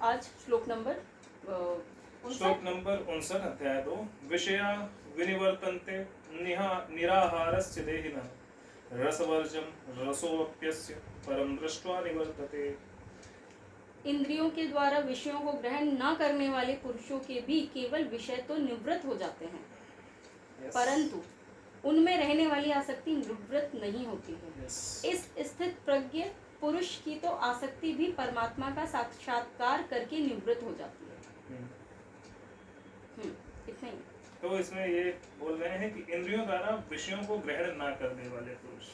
आज श्लोक नंबर श्लोक नंबर 59 अध्याय 2 विषया विनिवर्तन्ते निराहारस्य देहिनः रसवर्जम रसोऽप्यस्य परम दृष्ट्वा निवर्तते। इंद्रियों के द्वारा विषयों को ग्रहण न करने वाले पुरुषों के भी केवल विषय तो निवृत्त हो जाते हैं, परंतु उनमें रहने वाली आसक्ति निवृत्त नहीं होती है। इस स्थित प्रज्ञ पुरुष की तो आसक्ति भी परमात्मा का साक्षात्कार करके निवृत्त हो जाती है। इतना ही। तो इसमें ये बोल रहे हैं कि इंद्रियों द्वारा विषयों को ग्रहण ना करने वाले पुरुष।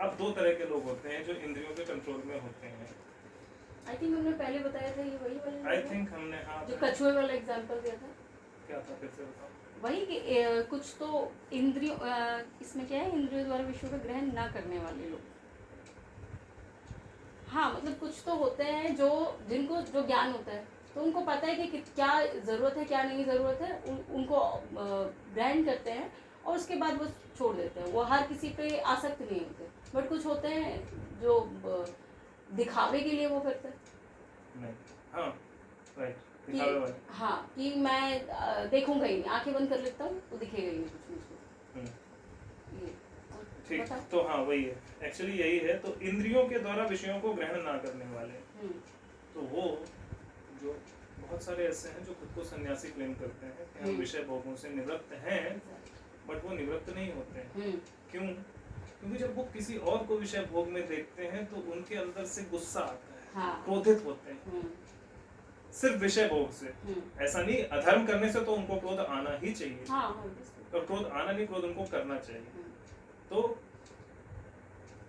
अब दो तरह के लोग होते हैं जो इंद्रियों के कंट्रोल में होते हैं। आई थिंक हमने पहले बताया था, ये वही वाला। आई थिंक हमने हाँ जो कछुए वाला एग्जांपल दिया था। क्या था, फिर से बताओ। वही कि कुछ तो इंद्रियों इसमें क्या है, इंद्रियों द्वारा विषयों का ग्रहण ना करने वाले लोग। हाँ, मतलब कुछ तो होते हैं जो जिनको जो ज्ञान होता है, तो उनको पता है कि क्या ज़रूरत है क्या नहीं ज़रूरत है, उनको ग्रहण करते हैं और उसके बाद वो छोड़ देते हैं। वो हर किसी पे आसक्त नहीं होते। बट कुछ होते हैं जो दिखावे के लिए वो करते हैं। नहीं, हाँ, राइट, दिखावे वाले। हाँ, कि मैं देखूंगा ही नहीं, आंखें बंद कर लेता हूँ तो दिखेगा ही नहीं कुछ मुझको। ठीक, तो हाँ वही है, एक्चुअली यही है। तो इंद्रियों के द्वारा विषयों को ग्रहण ना करने वाले, तो वो जो बहुत सारे ऐसे हैं जो खुद को सन्यासी क्लेम करते हैं कि हम विषय भोगों से निवृत्त हैं, बट वो निवृत्त नहीं होते हैं। क्यों? क्योंकि जब वो किसी और को विषय भोग में देखते हैं तो उनके अंदर से गुस्सा आता है, हाँ। क्रोधित होते हैं सिर्फ विषय भोग से। ऐसा नहीं, अधर्म करने से तो उनको क्रोध आना ही चाहिए, और क्रोध आना नहीं, क्रोध उनको करना चाहिए। तो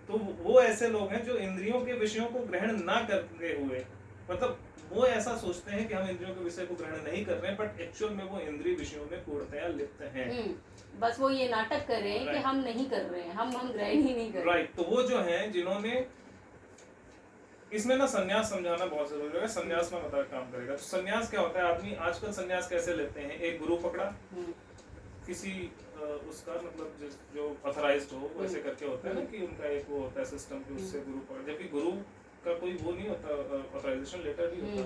वो ऐसे लोग हैं जो इंद्रियों के विषयों को ग्रहण ना करते हुए, मतलब वो ऐसा सोचते हैं कि हम इंद्रियों के विषय को ग्रहण नहीं कर रहे हैं, बट एक्चुअल में वो इंद्रिय विषयों में पूर्णतया लिप्त हैं। बस वो ये नाटक कर रहे हैं कि हम नहीं कर रहे हैं, हम ग्रहण ही नहीं कर रहे। राइट। तो वो जो हैं जिन्होंने इसमें ना संन्यास समझाना बहुत जरूरी है। संन्यास में मतलब काम करेगा। तो संन्यास क्या होता है, आदमी आजकल संन्यास कैसे लेते हैं, एक गुरु पकड़ा, किसी उसका मतलब जो ऑथराइज्ड हो वैसे करके होता है ना, कि उनका एक वो होता है सिस्टम कि उससे गुरु पकड़, जबकि गुरु का कोई वो नहीं होता, ऑथराइजेशन लेटर नहीं होता।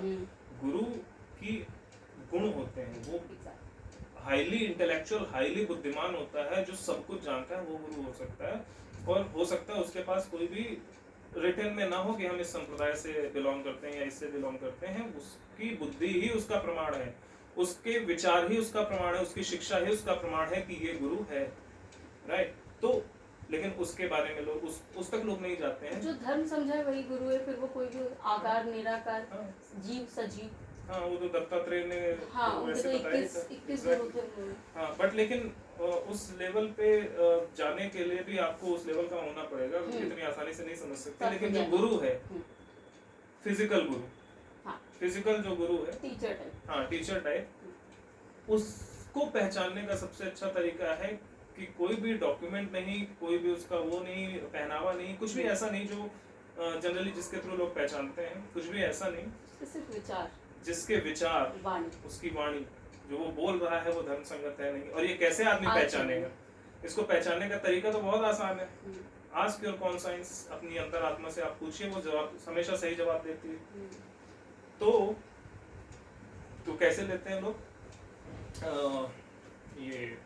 गुरु की गुण होते हैं, वो हाईली इंटेलेक्चुअल, हाईली बुद्धिमान होता है, जो सब कुछ जानता है, वो गुरु हो सकता है। और हो सकता है उसके पास कोई भी रिटर्न में ना हो कि हम इस संप्रदाय से बिलोंग करते हैं या इससे बिलोंग करते हैं, उसकी बुद्धि ही उसका प्रमाण है, उसके विचार ही उसका प्रमाण है, उसकी शिक्षा ही उसका प्रमाण है कि ये गुरु है। राइट। तो लेकिन उसके बारे में लोग उस तक लोग नहीं जाते हैं। जो धर्म समझा है वही गुरु है, फिर वो कोई भी आकार निराकार, जीव सजीव, हाँ वो तो दत्तात्रेय ने वैसे बताया था। हाँ, बट लेकिन उस लेवल पे जाने के लिए भी आपको उस लेवल का होना पड़ेगा, इतनी आसानी से नहीं समझ सकते। लेकिन जो गुरु है, फिजिकल गुरु, फिजिकल जो गुरु है, टीचर टाइप, हाँ टीचर टाइप, उसको पहचानने का सबसे अच्छा तरीका है कि कोई भी डॉक्यूमेंट नहीं, कोई भी उसका वो नहीं, पहनावा नहीं, कुछ भी ऐसा नहीं जो जनरली जिसके थ्रू लोग पहचानते हैं, कुछ भी ऐसा नहीं, सिर्फ विचार, जिसके विचार, उसकी वाणी, जो वो बोल रहा है वो धर्म संगत है नहीं। और ये कैसे आदमी पहचानेगा? इसको पहचानने का तरीका तो बहुत आसान है। आस्क योर कॉन्साइंस, अपनी अंतरात्मा से आप पूछिए, वो जवाब हमेशा सही जवाब देती है। तो कैसे लेते हैं लोग ये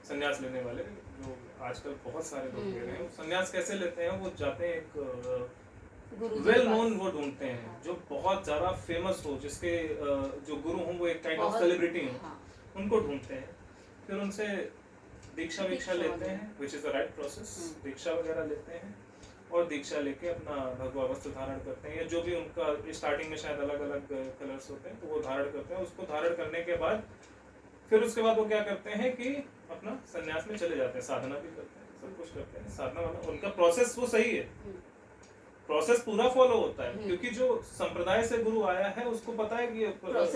संन्यास लेने वाले, जो आजकल बहुत सारे लोग ले रहे हैं, संन्यास कैसे लेते हैं? वो जाते हैं एक वेल नोन वो ढूंढते हैं, जो बहुत ज्यादा फेमस हो, जिसके जो गुरु हों वो एक काइंड ऑफ सेलिब्रिटी हो, उनको ढूंढते हैं, फिर उनसे दीक्षा वीक्षा लेते हैं, which is the right process. दीक्षा वगैरह लेते हैं और दीक्षा लेके अपना भगवा वस्त्र धारण करते हैं, या जो भी उनका स्टार्टिंग में शायद अलग अलग कलर्स होते हैं, तो वो धारण करते हैं। उसको धारण करने के बाद फिर उसके बाद वो क्या करते हैं कि अपना संन्यास में चले जाते हैं, साधना भी करते हैं, सब कुछ करते हैं, साधना वाला उनका प्रोसेस वो सही है, प्रोसेस पूरा फॉलो होता है, क्योंकि जो संप्रदाय से गुरु आया है उसको पता है कि ये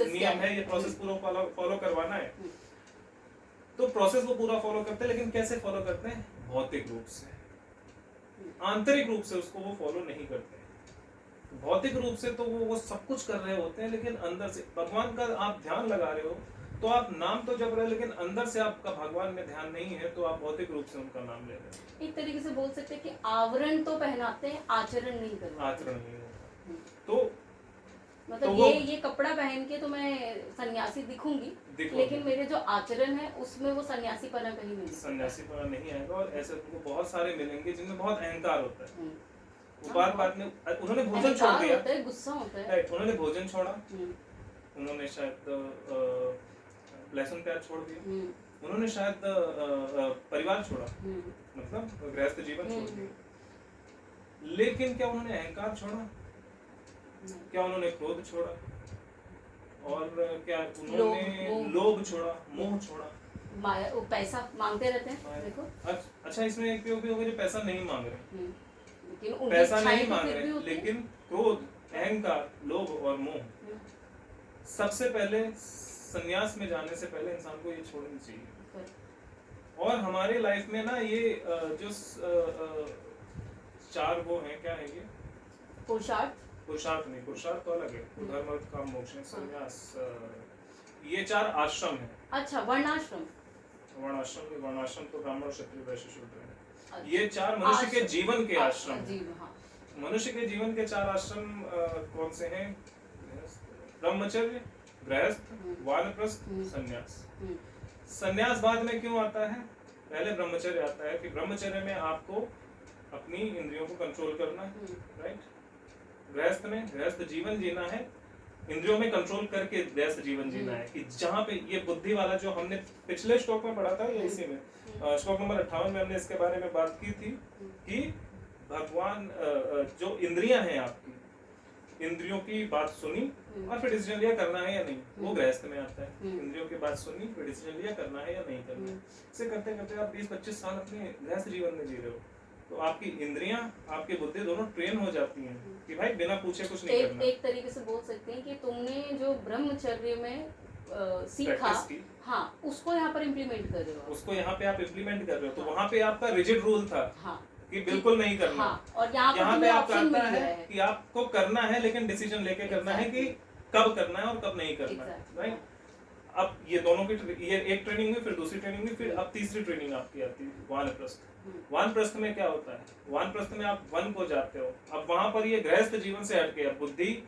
नियम है, ये प्रोसेस पूरा फॉलो करवाना है, तो प्रोसेस वो पूरा फॉलो करते हैं। लेकिन कैसे फॉलो करते हैं? भौतिक रूप से, आंतरिक रूप से उसको वो फॉलो नहीं करते हैं। भौतिक रूप से तो वो सब कुछ कर रहे होते हैं, लेकिन अंदर से भगवान का आप ध्यान लगा रहे हो, तो आप नाम तो जप रहे हो, लेकिन अंदर से आपका भगवान में ध्यान नहीं है, तो आप भौतिक रूप से उनका नाम ले रहे हैं। एक तरीके से बोल सकते हैं कि आवरण तो पहनाते हैं, आचरण नहीं करते, आचरण नहीं होता। तो मतलब तो ये कपड़ा पहन के तो मैं सन्यासी दिखूंगी, दिखोगे। लेकिन मेरे जो आचरण है उसमें वो सन्यासीपना कहीं नहीं दिखेगा। सन्यासीपना नहीं आएगा, और ऐसे तुमको बहुत सारे मिलेंगे जिनमें बहुत अहंकार होता है। वो हाँ, बात बात में उन्होंने भोजन छोड़ अहंकार दिया, होता है, गुस्सा होता है। राइट, उन्होंने भोजन छोड़ा, हम्म, उन्होंने शायद लहसुन प्याज छोड़ दिया, हम्म, उन्होंने शायद परिवार छोड़ा, हम्म, मतलब गृहस्थ जीवन छोड़ हम्म, दिया। लेकिन क्या उन्होंने अहंकार छोड़ा? नहीं। क्या उन्होंने क्रोध छोड़ा? और क्या उन्होंने लोभ, लोभ छोड़ा, मोह छोड़ा? माया, वो पैसा मांगते रहते हैं, देखो। अच्छा, इसमें एक भी होगा जो पैसा नहीं मांग रहे, लेकिन उनकी पैसा इच्छाएं नहीं तो मांग फिर भी रहे, होती हैं। लेकिन क्रोध, अहंकार, लोभ और मोह, सबसे पहले संन्यास में जाने से पहले इंसान को ये छोड़नी चाहिए। और हमारे लाइफ में ना ये जो चार वो हैं, क्या है ये? पुरुषार्थ नहीं, पुरुषार्थ तो अलग है, धर्म अर्थ काम मोक्ष है, संन्यास, ये चार आश्रम है। अच्छा, वर्णाश्रम वर्णाश्रम तो ब्राह्मण, क्षत्रिय, वैश्य, शूद्र है। अच्छा, ये चार मनुष्य के जीवन के आश्रम हैं। जीवन, हाँ। मनुष्य के जीवन के चार आश्रम कौन से हैं? ब्रह्मचर्य, गृहस्थ, वानप्रस्थ, संन्यास। संन्यास बाद में क्यों आता है? पहले ब्रह्मचर्य आता है कि ब्रह्मचर्य में आपको अपनी इंद्रियों को कंट्रोल करना है, राइट। गृहस्थ में गृहस्थ जीवन जीना है, इंद्रियों में कंट्रोल करके गृहस्थ जीवन जीना है, कि जहाँ पे ये बुद्धि वाला जो हमने पिछले श्लोक में पढ़ा था या इसी में श्लोक नंबर 58 में हमने इसके बारे में बात की थी कि भगवान जो इंद्रियां हैं आपकी, इंद्रियों की बात सुनी और फिर डिसीजन लिया करना है या नहीं, वो गृहस्थ में आता है। इंद्रियों की बात सुनी, फिर डिसीजन लिया करना है या नहीं करना है। इसे करते करते आप 20-25 साल अपने गृहस्थ जीवन में जी रहे हो, तो आपकी इंद्रियां, आपकी बुद्धि दोनों ट्रेन हो जाती हैं कि भाई बिना पूछे कुछ नहीं करना। एक तरीके से बोल सकते हैं कि तुमने जो ब्रह्मचर्य में सीखा, हाँ, उसको यहाँ पर इम्प्लीमेंट कर रहे हो। उसको यहाँ पे आप इम्प्लीमेंट कर रहे हो, तो वहाँ पे आपका रिजिड रूल था, हाँ, कि बिल्कुल नहीं करना। हाँ, और यहाँ पे आप ऑप्शन करना मिल है कि आपको करना है, लेकिन डिसीजन लेके करना है कि कब करना है और कब नहीं करना है, राइट। अब ये दोनों की ये एक ट्रेनिंग हुई, फिर दूसरी ट्रेनिंग हुई, फिर अब तीसरी ट्रेनिंग आपकी आती है वानप्रस्थ। वानप्रस्थ में क्या होता है? वानप्रस्थ में आप वन को जाते हो। अब वहां पर ये गृहस्थ जीवन से हटके अब बुद्धि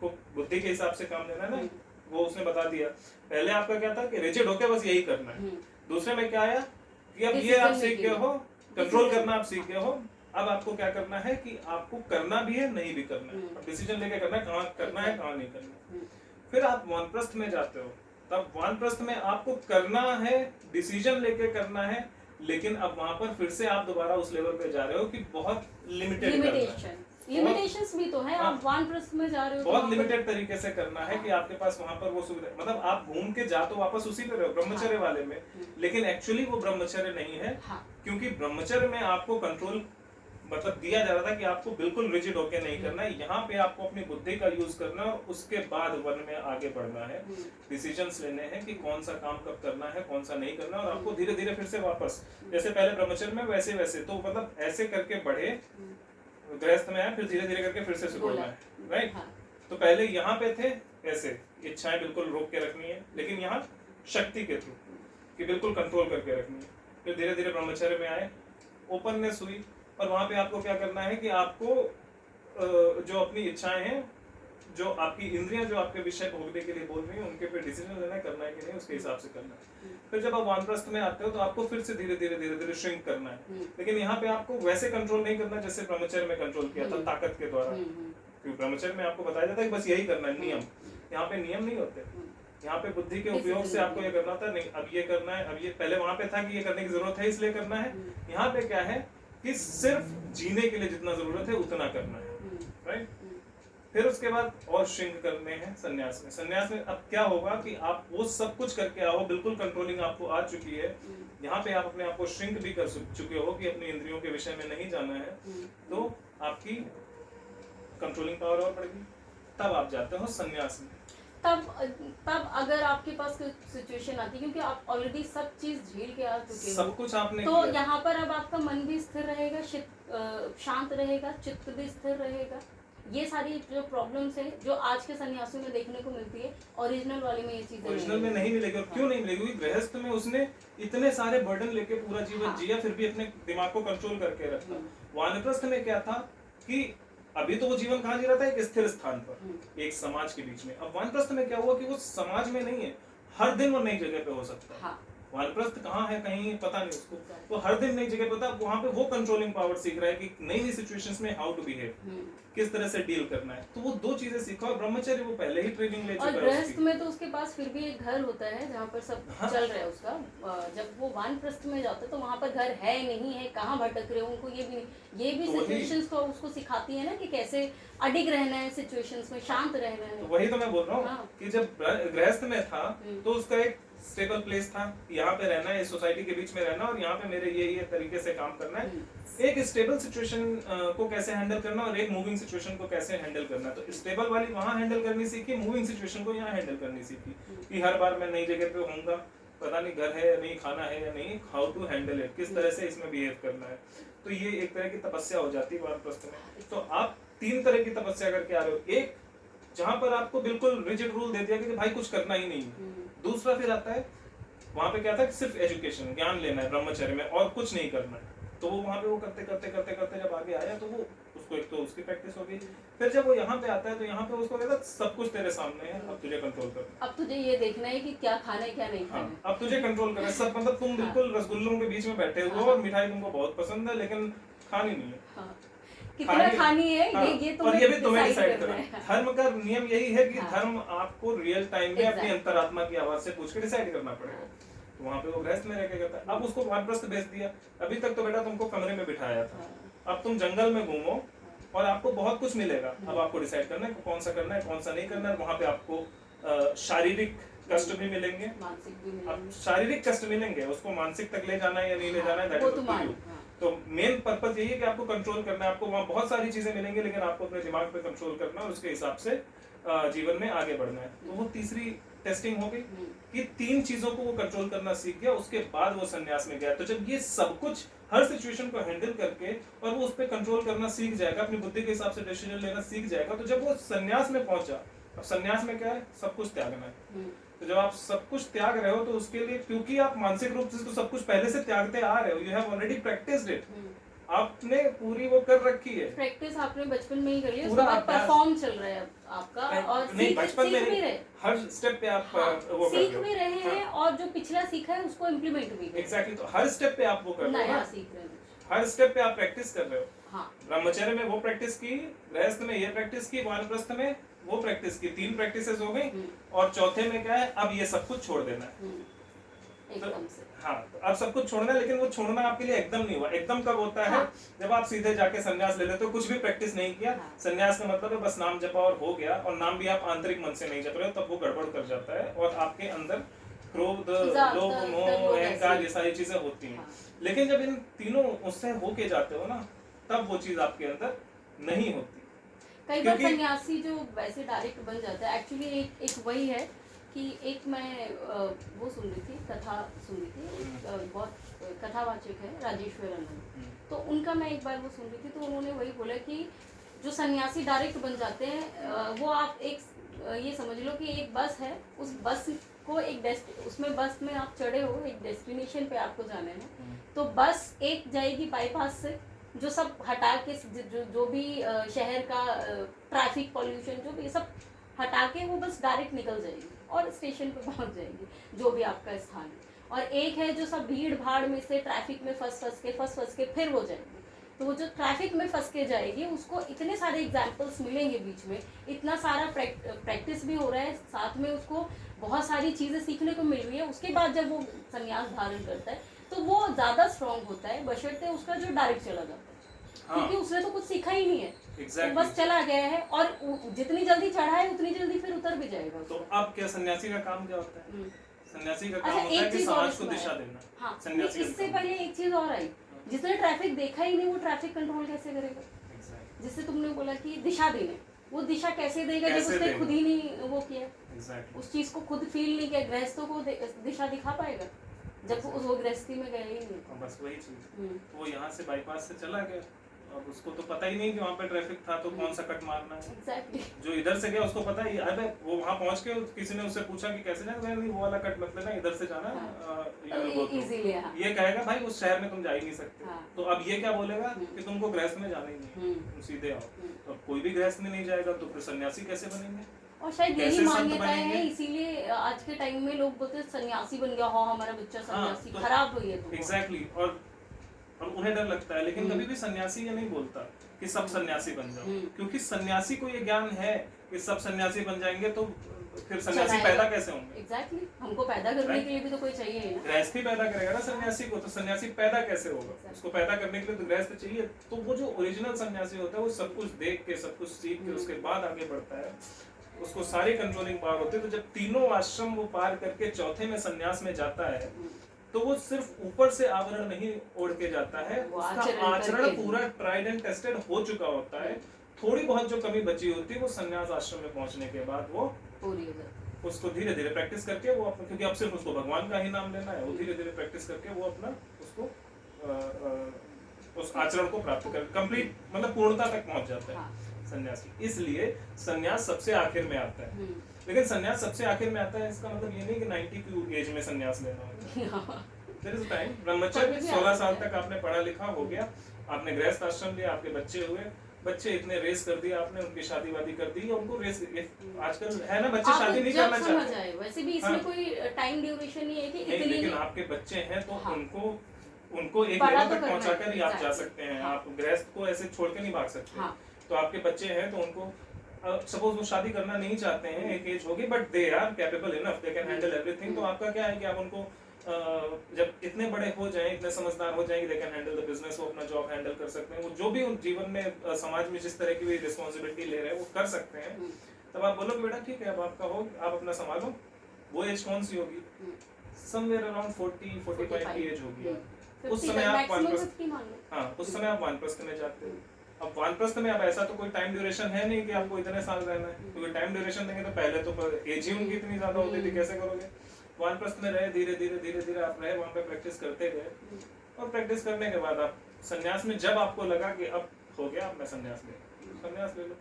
को बुद्धि के हिसाब से काम लेना है ना, वो उसने बता दिया। पहले आपका क्या था कि रिजिड होके बस यही करना है। दूसरे में क्या आया कि अब ये आप सीख गए हो, कंट्रोल करना आप सीख गए हो, अब आपको क्या करना है कि आपको करना भी है, नहीं भी करना है, अब डिसीजन लेके करना है, कहाँ करना है कहाँ नहीं करना है। फिर आप वानप्रस्थ में जाते हो, तब वानप्रस्थ में आपको करना है, डिसीजन लेके करना है, लेकिन अब वहां पर फिर से आप दोबारा उस लेवल पे जा रहे हो कि बहुत लिमिटेशंस भी तो है। आप वानप्रस्थ में जा रहे हो, बहुत लिमिटेड तरीके से करना है कि आपके पास वहां पर वो सुविधा, मतलब आप घूम के जा तो वापस उसी पे रहे हो, ब्रह्मचर्य वाले में, लेकिन एक्चुअली वो ब्रह्मचर्य नहीं है, क्योंकि ब्रह्मचर्य में आपको कंट्रोल मतलब दिया जा रहा था कि आपको बिल्कुल रिजिड होके नहीं करना है, यहाँ पे आपको अपनी बुद्धि का यूज करना है, और उसके बाद वन में आगे बढ़ना है, डिसीजंस लेने हैं कि कौन सा काम कब करना है, कौन सा नहीं करना, और आपको धीरे धीरे फिर से वापस, जैसे पहले ब्रह्मचर्य में वैसे वैसे, तो मतलब ऐसे करके बढ़े, गृहस्थ में आए, फिर धीरे धीरे करके फिर से शुरू होना है, राइट। तो पहले यहाँ पे थे ऐसे, इच्छाएं बिल्कुल रोक के रखनी है, लेकिन यहाँ शक्ति के थ्रू कि बिल्कुल कंट्रोल करके रखनी है। फिर धीरे धीरे ब्रह्मचर्य में आए, ओपननेस हुई, और वहां पे आपको क्या करना है कि आपको जो अपनी इच्छाएं हैं, जो आपकी इंद्रियां जो आपके विषय भोगने के लिए बोल रही हैं, उनके पे डिसीजन लेना है, करना है कि नहीं, उसके हिसाब से करना है। फिर जब आप वानप्रस्थ में आते हो तो आपको फिर से धीरे धीरे श्रिंक करना है, लेकिन यहाँ पे आपको वैसे कंट्रोल नहीं करना जैसे ब्रह्मचर्य में कंट्रोल किया था, ताकत के द्वारा, क्योंकि ब्रह्मचर्य में आपको बताया जाता है कि बस यही करना है, नियम। यहाँ पे नियम नहीं होते, यहाँ पे बुद्धि के उपयोग से आपको ये करना था, नहीं अब ये करना है, अब ये पहले वहां पे था कि ये करने की जरूरत है इसलिए करना है, यहाँ पे क्या है कि सिर्फ जीने के लिए जितना जरूरत है उतना करना है, राइट। फिर उसके बाद और श्रिंक करने हैं संन्यास में। संन्यास में अब क्या होगा कि आप वो सब कुछ करके आओ, बिल्कुल कंट्रोलिंग आपको आ चुकी है, यहाँ पे आप अपने आप को श्रिंक भी कर चुके हो कि अपनी इंद्रियों के विषय में नहीं जाना है, तो आपकी कंट्रोलिंग पावर और बढ़ेगी, तब आप जाते हो संन्यास में। तब अगर आपके पास कोई सिचुएशन आती है, क्योंकि आप ऑलरेडी सब चीज झेल के आ चुके हो, सब कुछ आपने तो यहाँ पर अब आपका मन भी स्थिर रहेगा, शांत रहेगा, चित्त भी स्थिर रहेगा। ये सारी जो प्रॉब्लम्स हैं जो आज के सन्यासियों में देखने को मिलती है, ओरिजिनल वाले में ये चीजें ओरिजिनल में नहीं मिलेगी। और क्यों नहीं मिलेगी? क्योंकि गृहस्थ में उसने इतने सारे बर्डन लेके पूरा जीवन जिया, फिर भी अपने दिमाग को कंट्रोल करके रखा। वानप्रस्थ में क्या था कि अभी तो वो जीवन कहाँ जी रहा था, एक स्थिर स्थान पर, एक समाज के बीच में। अब वानप्रस्थ में क्या हुआ कि वो समाज में नहीं है, हर दिन वो नई जगह पे हो सकता है। हाँ। वानप्रस्थ कहाँ है कहीं पता नहीं उसको, तो हर दिन नई जगह पे होता है। वहाँ पे वो कंट्रोलिंग पावर सीख रहा है कि नई नई सिचुएशंस में हाउ टू बिहेव, किस तरह से डील करना है। तो वो दो चीजें सीखा, और ब्रह्मचर्य वो पहले ही ट्रेनिंग ले चुका और है गृहस्थ उसकी। में तो उसके पास फिर भी एक घर होता है जहाँ पर सब हाँ। चल रहा है उसका। जब वो वानप्रस्थ में जाता है तो वहाँ पर घर है नहीं है, कहाँ भटक रहे हो, उनको ये भी नहीं, ये भी तो वही- सिचुएशंस तो उसको सिखाती है ना कि कैसे अडिग रहना है सिचुएशंस में, शांत रहना है। तो वही तो मैं बोल रहा हूँ हाँ। कि जब गृहस्थ में था तो उसका एक स्टेबल प्लेस था, यहाँ पे रहना है, इस सोसाइटी के बीच में रहना, और यहाँ पे मेरे ये तरीके से काम करना है। एक स्टेबल सिचुएशन को कैसे हैंडल करना और एक मूविंग सिचुएशन को कैसे हैंडल करना। तो स्टेबल वाली वहाँ हैंडल करनी सीखी, मूविंग सिचुएशन को यहाँ हैंडल करनी सीखी कि हर बार मैं नई जगह पे होऊंगा, पता नहीं घर है या नहीं, खाना है या नहीं, हाउ टू हैंडल इट, किस तरह से इसमें बिहेव करना है। तो ये एक तरह की तपस्या हो जाती है वानप्रस्थ में। तो आप 3 तरह की तपस्या करके आ रहे हो। एक जहाँ पर आपको बिल्कुल रिजिड रूल दे दिया कि भाई कुछ करना ही नहीं है। दूसरा फिर आता है, वहाँ पे क्या था कि सिर्फ एजुकेशन, ज्ञान लेना है ब्रह्मचर्य में और कुछ नहीं करना है। तो वो वहाँ पे वो करते करते करते करते जब आगे आया तो वो उसको एक तो उसकी प्रैक्टिस हो गई। फिर जब वो यहाँ पे आता है तो यहाँ पे उसको कहता है सब कुछ तेरे सामने है, अब तुझे कंट्रोल करना। अब तुझे ये देखना है कि क्या खाना है क्या नहीं खाना है। हाँ, अब तुझे कंट्रोल करना है सब। मतलब तुम बिल्कुल रसगुल्लों के बीच में बैठे हुए हो और मिठाई तुमको बहुत पसंद है लेकिन खानी नहीं है। हाँ। कितना खानी है हाँ, ये और ये भी तुम्हें डिसाइड करना करना है। है। धर्म का नियम यही है कि हाँ। धर्म आपको रियल टाइम में अपनी अंतरात्मा की आवाज से पूछ के डिसाइड करना पड़ेगा। तो वहाँ पे वो गृहस्थ में रह के करता है। अब उसको वानप्रस्थ भेज दिया। अभी तक तो बेटा तुमको कमरे में बिठाया था, अब तुम जंगल में घूमो और आपको बहुत कुछ मिलेगा। अब आपको डिसाइड करना है कौन सा करना है कौन सा नहीं करना है। वहाँ पे आपको शारीरिक कष्ट भी मिलेंगे, मानसिक भी अब मिलेंगे। शारीरिक कष्ट मिलेंगे, उसको मानसिक तक ले जाना है या नहीं ले जाना है, that वो is up to you। तो मेन पर्पस यही है कि आपको कंट्रोल करना है। आपको वहाँ बहुत सारी चीजें मिलेंगी लेकिन आपको अपने दिमाग पे कंट्रोल करना है और उसके हिसाब से जीवन में आगे बढ़ना है। तो वो तीसरी टेस्टिंग हो गई कि 3 चीजों को वो कंट्रोल करना सीख गया। उसके बाद वो संन्यास में गया। तो जब ये सब कुछ हर सिचुएशन को हैंडल करके और वो उस पर कंट्रोल करना सीख जाएगा, अपनी बुद्धि के हिसाब से डिसीजन लेना सीख जाएगा, तो जब वो संन्यास में पहुंचा, अब संन्यास में क्या है, सब कुछ त्यागना है। तो जब आप सब कुछ त्याग रहे हो तो उसके लिए, क्योंकि आप मानसिक रूप से तो सब कुछ पहले से त्यागते आ रहे हो, you have already practised it, आपने पूरी वो कर रखी है। प्रैक्टिस आपने बचपन में ही कर लिया, पूरा उसके बाद अभ्यास- परफॉर्म चल रहा है आपका। और नहीं, बचपन में भी रहे, हर स्टेप पे आप वो कर सीख रहे हो। भी रहे हैं और जो पिछला सीखा है उसको इम्प्लीमेंट भी कर रहे हैं। एग्जैक्टली, तो हर स्टेप पे आप वो कर रहे हो नया ना, सीख रहे हैं। हर स्टेप पे आप प्रैक्टिस कर रहे हो। हाँ। ब्रह्मचर्य में वो प्रैक्टिस की, गृहस्थ में ये प्रैक्टिस की, वानप्रस्थ में वो प्रैक्टिस की। 3 प्रैक्टिसेस हो गई। और चौथे में क्या है, अब ये सब कुछ छोड़ देना है। एकदम से। हाँ, तो अब सब कुछ छोड़ना है, लेकिन वो छोड़ना आपके लिए एकदम नहीं हुआ। एकदम कब होता है, हाँ। जब आप सीधे जाके संन्यास ले लेते हो, कुछ भी प्रैक्टिस नहीं किया। हाँ। संन्यास का मतलब है बस नाम जपा और हो गया, और नाम भी आप आंतरिक मन से नहीं जप रहे हो, तब वो गड़बड़ कर जाता है और आपके अंदर क्रोध, लोभ, मोह, अहंकार, ये सारी चीजें होती हैं। लेकिन जब इन तीनों उससे होके जाते हो ना, तब वो चीज आपके अंदर नहीं होती। कई बार सन्यासी जो वैसे डायरेक्ट बन जाता है, एक्चुअली एक वही है कि एक मैं वो सुन रही थी, कथा सुन रही थी, बहुत कथावाचक है राजेश्वर आनंद, तो उनका मैं एक बार वो सुन रही थी, तो उन्होंने वही बोला कि जो सन्यासी डायरेक्ट बन जाते हैं, वो आप एक ये समझ लो कि एक बस है, उस बस को उसमें बस में आप चढ़े हो, एक डेस्टिनेशन पे आपको जाना है। तो बस एक जाएगी बाईपास से, जो सब हटा के जो भी शहर का ट्रैफिक पॉल्यूशन जो भी सब हटा के वो बस डायरेक्ट निकल जाएगी और स्टेशन पे पहुंच जाएगी, जो भी आपका स्थान है। और एक है जो सब भीड़ भाड़ में से ट्रैफिक में फंस के फिर हो जाएगी। तो वो जो ट्रैफिक में फंस के जाएगी, उसको इतने सारे एग्जाम्पल्स मिलेंगे बीच में, इतना सारा प्रैक्टिस भी हो रहा है, साथ में उसको बहुत सारी चीज़ें सीखने को मिल रही है। उसके बाद जब वो संन्यास धारण करता है तो वो ज़्यादा स्ट्रांग होता है, बशर्ते उसका जो डायरेक्ट चला जाता है। हाँ। क्योंकि उसने तो कुछ सीखा ही नहीं है। तो बस चला गया है, और जितनी जल्दी चढ़ा है उतनी जल्दी फिर उतर भी जाएगा। तो अब क्या सन्यासी का काम क्या होता है? सन्यासी का काम अच्छा, होता है कि समाज को दिशा देना। हाँ, सन्यासी इससे पहले एक चीज और आई, जिसने ट्रैफिक देखा ही नहीं वो ट्रैफिक कंट्रोल कैसे करेगा? जिससे तुमने बोला कि दिशा देने, वो दिशा कैसे देगा जब उसने खुद ही नहीं वो किया, उस चीज को खुद फील नहीं किया। गृहस्थों को दिशा दिखा पाएगा जब वो गृहस्थी में गया ही नहीं। बस वही चीज, वो यहाँ से बाईपास से चला गया अब उसको तो पता ही नहीं कि वहाँ पे ट्रैफिक था तो कौन सा कट मारना है। एग्जैक्टली। जो इधर से गया उसको पता है, अरे वो वहाँ पहुँच के किसी ने उससे पूछा कि कैसे जाना, नहीं वो वाला कट मत लेना, इधर से जाना इजीली। ये कहेगा भाई उस शहर में तुम जा ही नहीं सकते। हाँ। तो अब ये क्या बोलेगा कि तुमको गृहस्थ में जाना ही नहीं, तुम सीधे आओ। तो अब कोई भी गृहस्थ में नहीं जाएगा तो फिर सन्यासी कैसे बनेंगे? और शायद यही कैसे संत मान्यताएं बनेंगे? हैं, इसीलिए आज के टाइम में लोग बोलते हैं सन्यासी बन गया, हाँ हमारा बच्चा सन्यासी। तो खराब हुई है तो एग्जैक्टली। और उन्हें डर लगता है, लेकिन कभी भी सन्यासी ये नहीं बोलता कि सब सन्यासी बन जाओ, क्योंकि सन्यासी को ये ज्ञान है कि सब सन्यासी बन जाएंगे तो फिर सन्यासी पैदा कैसे होंगे? एग्जैक्टली। हमको पैदा करने के लिए भी तो कोई चाहिए ही ना। गृहस्थी पैदा करेगा ना सन्यासी को, तो सन्यासी पैदा कैसे होगा? उसको पैदा करने के लिए तो गृहस्थ चाहिए। तो वो जो ओरिजिनल सन्यासी होता है वो सब कुछ देख के, सब कुछ सीख के उसके बाद आगे बढ़ता है, उसको सारी कंट्रोलिंग पावर होती है। तो जब तीनों आश्रम वो पार करके चौथे में सन्यास में जाता है तो वो सिर्फ ऊपर से आवरण नहीं ओढ़ के जाता है, उसका आचरण पूरा ट्राइड एंड टेस्टेड हो चुका होता है। थोड़ी बहुत जो कमी बची होती है वो सन्यास आश्रम में पहुंचने के बाद वो पूरी हो जाती है। उसको धीरे धीरे प्रैक्टिस करके वो अपना, क्योंकि अब सिर्फ उसको भगवान का ही नाम लेना है, वो धीरे धीरे प्रैक्टिस करके वो अपना उसको उस आचरण को प्राप्त कर कंप्लीट मतलब पूर्णता तक पहुंच जाता है सन्यासी। इसलिए सन्यास सबसे आखिर में आता है। लेकिन सन्यास सबसे आखिर में आता है इसका मतलब ये नहीं कि 90 की एज में सन्यास लेना होता है। There is time. ब्रह्मचर्य 16 साल तक आपने पढ़ा लिखा हो गया, आपने गृहस्थ आश्रम लिया, आपके बच्चे हुए, बच्चे इतने रेस कर दिया आपने, उनकी शादी वादी कर दी, उनको रेस आजकल है ना, बच्चे शादी नहीं करना चाहते। वैसे भी इसमें कोई टाइम ड्यूरेशन नहीं है कि इतनी, लेकिन आपके बच्चे हैं तो उनको एक लेवल तक पहुंचाकर ही आप जा सकते हैं। आप गृहस्थ को ऐसे छोड़ के नहीं भाग सकते। तो आपके बच्चे हैं तो उनको सपोज वो शादी करना नहीं चाहते हैं, एक एज होगी, but they are capable enough, they can handle everything. तो आपका क्या है कि आप उनको जब इतने बड़े हो जाएं, इतने समझदार हो जाएंगे, दे कैन हैंडल द बिजनेस, वो अपना जॉब हैंडल कर सकते हैं, वो जो भी उन जीवन में समाज में जिस तरह की भी रिस्पॉन्सिबिलिटी ले रहे हैं वो कर सकते हैं। तब आप बोलो बेटा ठीक है अब आपका हो, आप अपना संभालो। वो एज कौन सी होगी? समवेयर अराउंड 40-45 की एज होगी। उस समय आप उस समय आप वानप्रस्थ में जाते हो। अब वानप्रस्थ में अब ऐसा तो कोई टाइम ड्यूरेशन है नहीं कि आपको इतने साल रहना है, क्योंकि टाइम ड्यूरेशन देंगे तो पहले तो एज ही उनकी इतनी ज्यादा होती थी, कैसे करोगे? वानप्रस्थ में रहे, धीरे धीरे आप रहे, वहाँ पे प्रैक्टिस करते गए, और प्रैक्टिस करने के बाद आप संन्यास में जब आपको लगा कि अब हो गया, अब मैं संन्यास ले लो।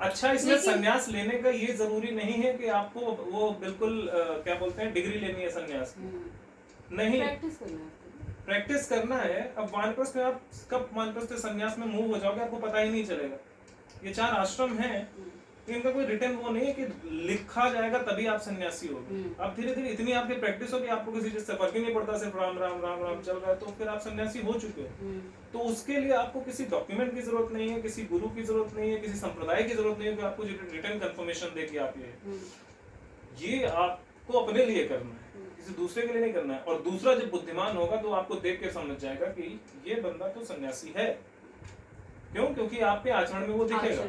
अच्छा, इसमें संन्यास लेने का ये जरूरी नहीं है कि आपको वो बिल्कुल क्या बोलते हैं डिग्री लेनी है संन्यास की, नहीं, प्रैक्टिस करना है। अब वानप्रस्थ में आप कब वानप्रस्थ से संन्यास में मूव हो जाओगे आपको पता ही नहीं चलेगा। ये 4 आश्रम हैं, इनका कोई रिटर्न वो नहीं है कि लिखा जाएगा तभी आप सन्यासी होगे। अब धीरे धीरे इतनी आपकी प्रैक्टिस होगी, आपको किसी चीज से फर्क ही नहीं पड़ता, सिर्फ राम राम राम राम चल रहा है, तो फिर आप सन्यासी हो चुके हो। तो उसके लिए आपको किसी डॉक्यूमेंट की जरूरत नहीं है, किसी गुरु की जरूरत नहीं है, किसी संप्रदाय की जरूरत नहीं है कि आपको रिटर्न कंफर्मेशन दे कि आप ये आपको अपने लिए करना है, किसी दूसरे के लिए नहीं करना है। और दूसरा जब बुद्धिमान होगा तो आपको देख के समझ जाएगा कि ये बंदा तो सन्यासी है। क्यों? क्योंकि आपके आचरण में वो दिखेगा।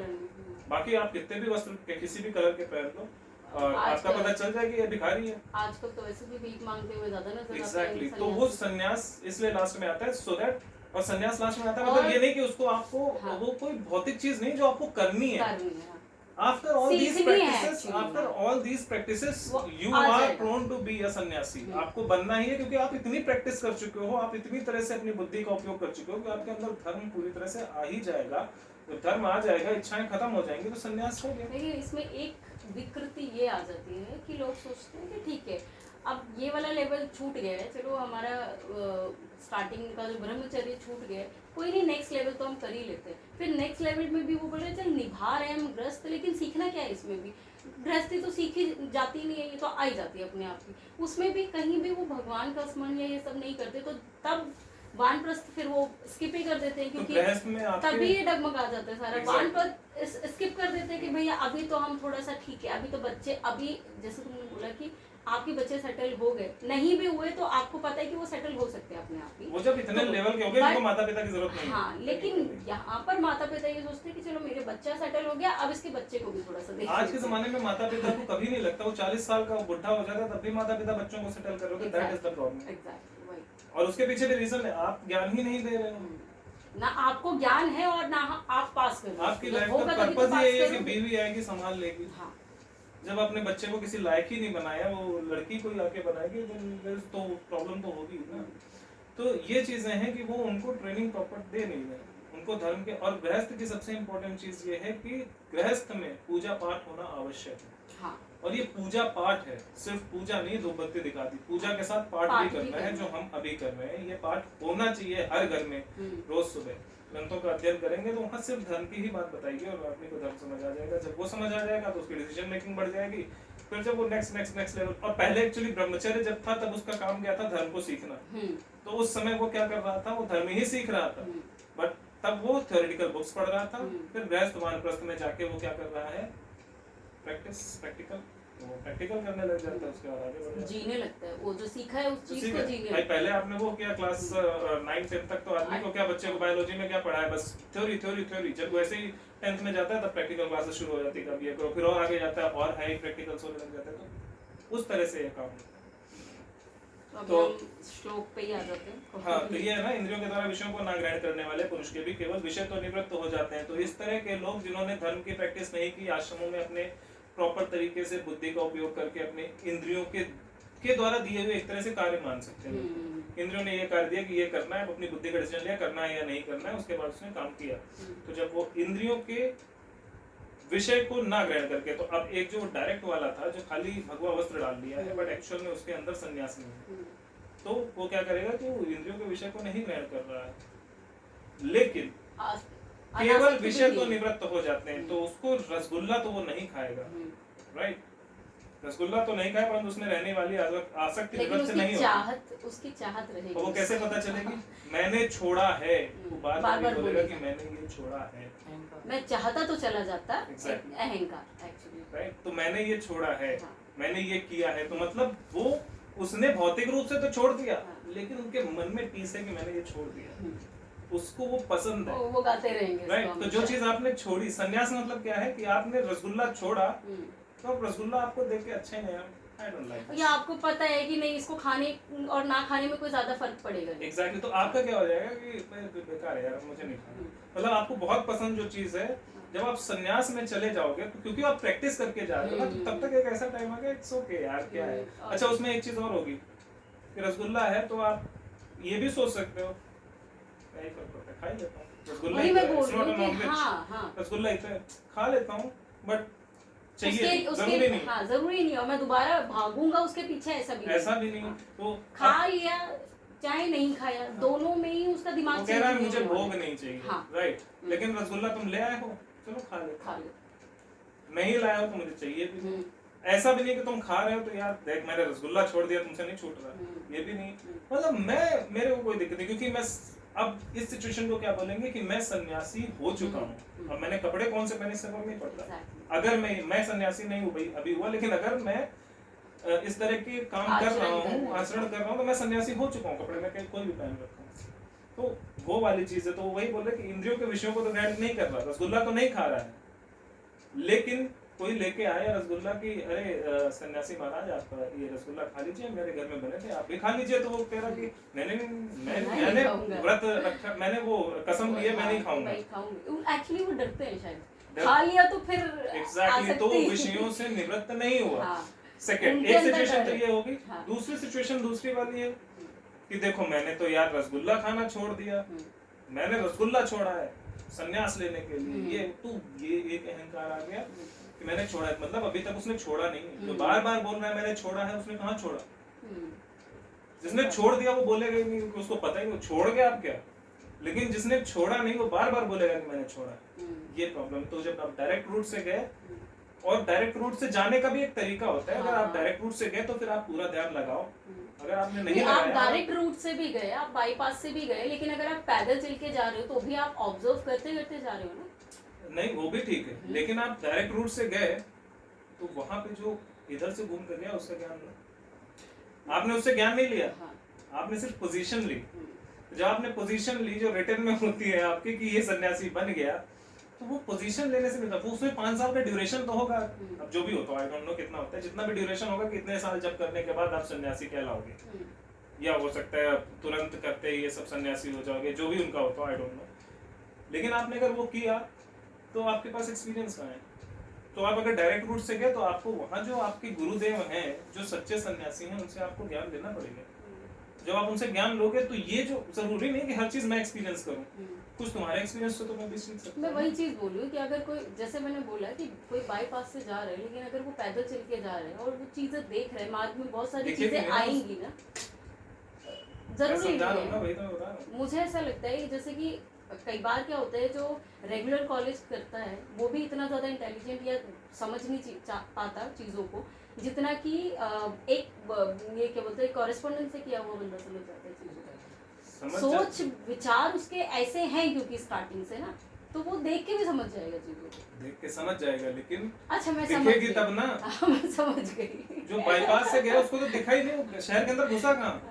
बाकी आप कितने भी वस्त्र के किसी भी कलर के पहन लो और आपका पता चल जाएगा कि ये भिखारी है। आजकल तो वैसे भी भीख मांगते हुए ज्यादा नजर एग्जैक्टली। तो वो सन्यास इसलिए लास्ट में आता है, सो दैट, और सन्यास लास्ट में आता है मतलब ये नहीं कि उसको आपको वो कोई भौतिक चीज नहीं जो आपको करनी है। After all these practices, you are prone to be a सन्यासी। आपको बनना ही है, क्योंकि आप इतनी प्रैक्टिस कर चुके हो, आप इतनी तरह से अपनी बुद्धि का उपयोग कर चुके हो कि आपके अंदर धर्म पूरी तरह से आ ही जाएगा। जब धर्म आ जाएगा, इच्छाएं खत्म हो जाएंगी, तो सन्यास हो गया। लेकिन इसमें एक विकृति ये आ जाती है कि लोग सोचते हैं कि ठीक है अब ये वाला लेवल छूट गया है, चलो हमारा स्टार्टिंग का जो ब्रह्मचर्य छूट गया है, कोई नहीं नेक्स्ट लेवल तो हम कर ही लेते हैं। फिर नेक्स्ट लेवल में भी वो बोल रहे चल निभा रहे हैं हम गृहस्थ, लेकिन सीखना क्या है इसमें भी? गृहस्थी तो सीखी जाती नहीं है, ये तो आ ही जाती है अपने आप की। उसमें भी कहीं भी वो भगवान का स्मरण या ये सब नहीं करते, तो तब वानप्रस्थ फिर वो स्किप ही कर देते हैं, क्योंकि तभी ये डगमगा जाता है सारा। वानप्रस्थ स्किप कर देते हैं कि भैया अभी तो हम थोड़ा सा ठीक है, अभी तो बच्चे, अभी जैसे तुमने बोला कि आपके बच्चे सेटल हो गए, नहीं भी हुए तो आपको पता है कि वो सेटल हो सकते हैं अपने आप ही, वो जब इतने लेवल के हो गए उनको माता पिता की जरूरत नहीं है। हाँ, लेकिन यहाँ पर माता पिता ये सोचते हैं कि चलो मेरे बच्चा सेटल हो गया, अब इसके बच्चे को भी थोड़ा सा देखिए। आज के जमाने में माता पिता को कभी नहीं लगता, वो 40 साल का बुढ़ा हो जाता है तब भी माता पिता बच्चों को सेटल कर रहे हो, दैट इज द प्रॉब्लम। और उसके पीछे भी रीजन है, आप ज्ञान ही नहीं दे रहे हो। ना आपको ज्ञान है और ना आप पास कर रहे हो। आपकी लाइफ का पर्पस यही है कि बीवी आएगी संभाल लेगी। जब आपने बच्चे को किसी लायक ही नहीं बनाया, वो लड़की कोई आके बनाएगी, तो प्रॉब्लम तो होगी ना। तो ये चीजें हैं कि वो उनको ट्रेनिंग प्रॉपर दे नहीं रहे। उनको धर्म के, और गृहस्थ की सबसे इम्पोर्टेंट चीज ये है कि गृहस्थ में पूजा पाठ होना आवश्यक है। हाँ। और ये पूजा पाठ है, सिर्फ पूजा नहीं, धूपबत्ती दिखा दी, पूजा के साथ पाठ भी करना है, जो हम अभी कर रहे हैं। ये पाठ होना चाहिए हर घर में, रोज सुबह ग्रंथों का अध्ययन करेंगे तो वहाँ सिर्फ धर्म की ही बात बताएगी और आदमी को धर्म समझ आ जाएगा। जब वो समझ आ जाएगा तो उसकी डिसीजन मेकिंग बढ़ जाएगी। फिर जब वो नेक्स्ट लेवल, और पहले एक्चुअली ब्रह्मचर्य जब था तब उसका काम क्या था, धर्म को सीखना। तो उस समय वो क्या कर रहा था, वो धर्म ही सीख रहा था, बट तब वो थ्योरेटिकल बुक्स पढ़ रहा था। फिर गृहस्थ वानप्रस्थ में जाके वो क्या कर रहा है, प्रैक्टिकल, वो प्रैक्टिकल करने लग जाता है, उसके बाद आगे बढ़ जाता है, जीने लगता है, वो जो सीखा है उस चीज को जीने। भाई पहले आपने वो किया क्लास 9-10 तक, तो आदमी को क्या, बच्चे को बायोलॉजी में क्या पढ़ाया, बस थ्योरी। जब वैसे ही 10th में जाता है तब प्रैक्टिकल क्लासेस शुरू हो जाती है, कब ये करो, फिर और आगे जाता है और हाई प्रैक्टिकल्स होने लग जाते हैं। तो उस तरह से ये काम है। तो श्लोक पे ही आ जाते हैं। हाँ, तो ये है ना, इंद्रियों के द्वारा विषयों को ना ग्रहण करने वाले पुरुष के भी केवल विषय तो निवृत्त हो जाते हैं। तो इस तरह के लोग जिन्होंने धर्म की प्रैक्टिस नहीं की, आश्रमों में अपने प्रॉपर तरीके से बुद्धि का उपयोग करके अपने इंद्रियों के द्वारा दिए हुए एक तरह से कार्य मान सकते हैं। इंद्रियों ने ये कार्य दिया कि ये करना है, अपनी बुद्धि का डिसीजन लिया, करना है या नहीं करना है, उसके बाद उसने काम किया। तो जब वो इंद्रियों के विषय को ना ग्रहण करके, तो अब एक जो डायरेक्ट वाला था जो खाली भगवा वस्त्र डाल दिया है बट एक्चुअल में उसके अंदर संन्यास नहीं है, तो वो क्या करेगा कि वो इंद्रियों के विषय को नहीं ग्रहण कर रहा है, लेकिन केवल विषय तो निवृत्त हो जाते हैं। तो उसको रसगुल्ला तो वो नहीं खाएगा, राइट, रसगुल्ला तो नहीं खाए, परंतु उसमें रहने वाली आसक्ति निवृत्त से नहीं होगी, उसकी चाहत रहेगी। तो वो कैसे पता चलेगी, मैंने छोड़ा है, वो बार-बार बोलेगा कि मैंने ये छोड़ा है। मैं चाहता तो चला जाता, अहंकार एक्चुअली, राइट, तो मैंने ये छोड़ा है, मैंने ये किया है, तो मतलब वो उसने भौतिक रूप से तो छोड़ दिया, लेकिन उनके मन में टीस है कि मैंने ये छोड़ दिया, उसको वो पसंद है, वो गाते रहेंगे, राइट। तो जो चीज आपने छोड़ी, संन्यास मतलब क्या है कि आपने रसगुल्ला छोड़ा, तो अब रसगुल्ला आपको देख के अच्छा ही नहीं, आई डोंट लाइक, या आपको पता है कि नहीं, इसको खाने और ना खाने में कोई ज्यादा फर्क पड़ेगा नहीं। एग्जैक्टली, तो आपका क्या हो जाएगा कि बेकार है यार, मुझे नहीं खाना। मतलब आपको बहुत पसंद जो चीज है, जब आप संन्यास में चले जाओगे तो क्योंकि आप प्रैक्टिस करके जा रहे हो ना, तो तब तक एक ऐसा टाइम आ गया, इट्स ओके यार, क्या है। अच्छा, उसमें एक चीज और होगी कि रसगुल्ला है तो आप ये भी सोच सकते हो, क्या ही फर्क पड़ता है, खा ही लेता हूँ रसगुल्ला, रसगुल्ला इतना खा लेता हूँ, बट चाहिए जरूरी नहीं, हाँ जरूरी नहीं, और मैं दोबारा भागूंगा उसके पीछे, ऐसा भी नहीं। तो खा लिया चाहे नहीं खाया, दोनों में ही उसका दिमाग कह रहा है मुझे भोग नहीं चाहिए, राइट, लेकिन रसगुल्ला तुम ले आए हो, चलो खा ले, नहीं लाए हो तो मुझे चाहिए भी नहीं। ऐसा भी नहीं कि तुम खा रहे हो तो यार देख मैंने रसगुल्ला छोड़ दिया, तुमसे नहीं छूट रहा, ये भी नहीं। मतलब मेरे को कोई दिक्कत नहीं, क्योंकि मैं अब इस सिचुएशन को क्या बोलेंगे कि मैं सन्यासी हो चुका हूँ। अब मैंने कपड़े कौन से पहने इससे फर्क नहीं पड़ता, अगर मैं सन्यासी नहीं हूँ भाई अभी हुआ, लेकिन अगर मैं इस तरह के काम कर रहा हूँ, आचरण कर रहा हूँ, तो मैं सन्यासी हो चुका हूँ, कपड़े में कोई भी पहन रखा हूँ। तो वो वाली चीज है, तो वही बोल रहे कि इंद्रियों के विषयों को तो ग्रहण नहीं कर रहा, रसगुल्ला तो नहीं खा रहा है, लेकिन कोई लेके आया रसगुल्ला की, अरे सन्यासी महाराज आप ये रसगुल्ला खा लीजिए, मेरे घर में बने थे, आप भी खा लीजिए। तो वो कह रहा कि मैंने व्रत रखा, मैंने वो कसम ली है, मैं नहीं खाऊंगा। एक्चुअली वो डरते हैं शायद, खा लिया तो फिर एग्जैक्टली, तो विषयों से निवृत्त नहीं हुआ। सेकंड एक सिचुएशन तो ये होगी, दूसरी सिचुएशन दूसरी वाली है कि देखो मैंने तो यार रसगुल्ला खाना छोड़ दिया, मैंने रसगुल्ला छोड़ा है संन्यास लेने के लिए, ये एक अहंकार आ गया कि मैंने छोड़ा है, मतलब अभी तक उसने छोड़ा नहीं, जो बार बार बोल रहा है मैंने छोड़ा है, उसने कहाँ छोड़ा। जिसने छोड़ दिया वो बोलेगा ही नहीं, क्योंकि उसको पता ही नहीं छोड़ गया आप क्या, लेकिन जिसने छोड़ा नहीं वो बार बार बोलेगा कि मैंने छोड़ा, ये प्रॉब्लम। तो जब आप डायरेक्ट रूट से गए, और डायरेक्ट रूट से जाने का भी एक तरीका होता है, अगर आप डायरेक्ट रूट से गए तो फिर आप पूरा ध्यान लगाओ, अगर आपने नहीं लगाया, आप डायरेक्ट रूट से भी गए, आप बाईपास से भी गए, लेकिन अगर आप पैदल चल के जा रहे हो तो भी आप ऑब्जर्व करते करते जा रहे हो ना। नहीं वो भी ठीक है, लेकिन आप डायरेक्ट रूट से गए तो वहां पे जो इधर से घूम कर गया उसका ज्ञान लो, आपने उससे ज्ञान नहीं लिया, आपने सिर्फ पोजीशन ली। जब आपने पोजीशन ली जो रिटर्न में होती है आपकी कि ये सन्यासी बन गया, तो वो पोजीशन लेने से मिलता है, वो उसमें 5 साल का ड्यूरेशन तो होगा, अब जो भी होता है आई डोंट नो कितना होता है, जितना भी ड्यूरेशन होगा कि इतने साल जब करने के बाद आप सन्यासी कहलाओगे, या हो सकता है तुरंत करते ही ये सब सन्यासी हो जाओगे, जो भी उनका होता है आई डोंट नो। लेकिन आपने अगर वो किया तो आपके पास एक्सपीरियंस कहाँ है। तो आप अगर डायरेक्ट रूट से गए तो आपको वहाँ जो आपके गुरुदेव हैं, जो सच्चे सन्यासी हैं, उनसे आपको ज्ञान लेना पड़ेगा। जब आप उनसे ज्ञान लोगे तो ये जो जरूरी नहीं कि हर चीज मैं एक्सपीरियंस करूं, कुछ तुम्हारे एक्सपीरियंस से तो मैं भी सीख सकता मैं हूं। वही चीज बोल रही हूँ कि अगर कोई, जैसे मैंने बोला कि कोई बाईपास से जा रहे हैं, लेकिन अगर वो पैदल चल के जा रहे हैं और वो चीजें देख रहे हैं, मार्ग में बहुत सारी देखिए कि चीजें मेरा आएंगी ना, मैं जरूरी समझा रहा नहीं हूं ना, है। वही तो मैं बता रहा हूं। मुझे ऐसा लगता है कि जैसे कि कई बार क्या होता है, जो रेगुलर कॉलेज करता है वो भी इतना ज़्यादा इंटेलिजेंट या समझ नहीं पाता चीज़ों को, जितना कि ये क्या बोलते हैं, कॉरेस्पॉन्डेंस से किया हुआ बंदा समझ जाता है चीज़ों को। सोच विचार उसके ऐसे हैं क्योंकि स्टार्टिंग से ना, तो वो देख के भी समझ जाएगा चीज़ों को। देख के समझ जाएगा, लेकिन अच्छा, मैं समझ दिखेगी गई। तब ना। हाँ, मैं समझ गई। जो बाईपास से गया उसको तो दिखा ही नहीं, वो शहर के अंदर घुसा कहाँ,